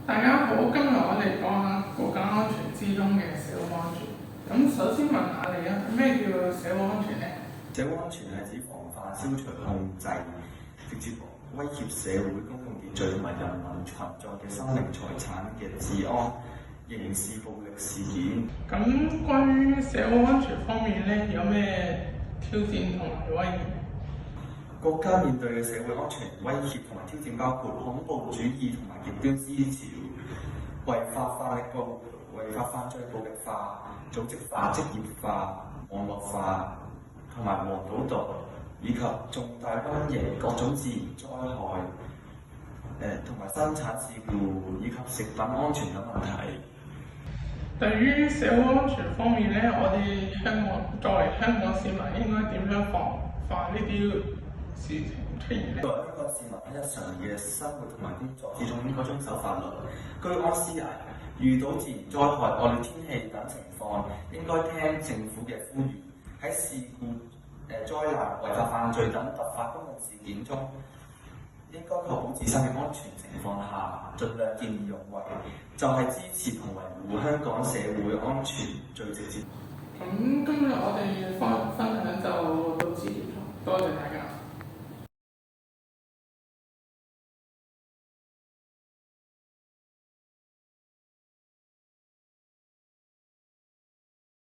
大家好，今日我哋講下國家安全之中嘅社會安全。咁首先問下你啊，咩叫社會安全呢？社會安全係指防範、消除、控制直接威脅社會公共秩序同埋人民群眾嘅生命財產嘅治安、刑事暴力事件。咁關於社會安全方面咧，有咩挑戰同埋威脅？國家面對嘅社會安全威脅同埋挑戰包括恐怖主義同埋極端思潮、違法化力暴、違法犯罪暴力化、組織化、職業化、網絡化同埋黃賭毒，以及重大瘟疫、各種自然災害、同埋生產事故以及食品安全等問題。對於社會安全方面咧，我哋作為香港市民應該點樣防範呢啲事情出現咧？作為香港市民喺日常嘅生活同埋工作之中，應該遵守法律，居安思危。遇到自然災害、惡劣天氣等情況，應該聽政府嘅呼籲。喺事故、災難、違法犯罪等突發公共事件中，應該確保自身嘅安全情況下，盡量見義勇為，就係支持同維護香港社會安全最直接。咁今日我哋分享就到此結束，多謝大家。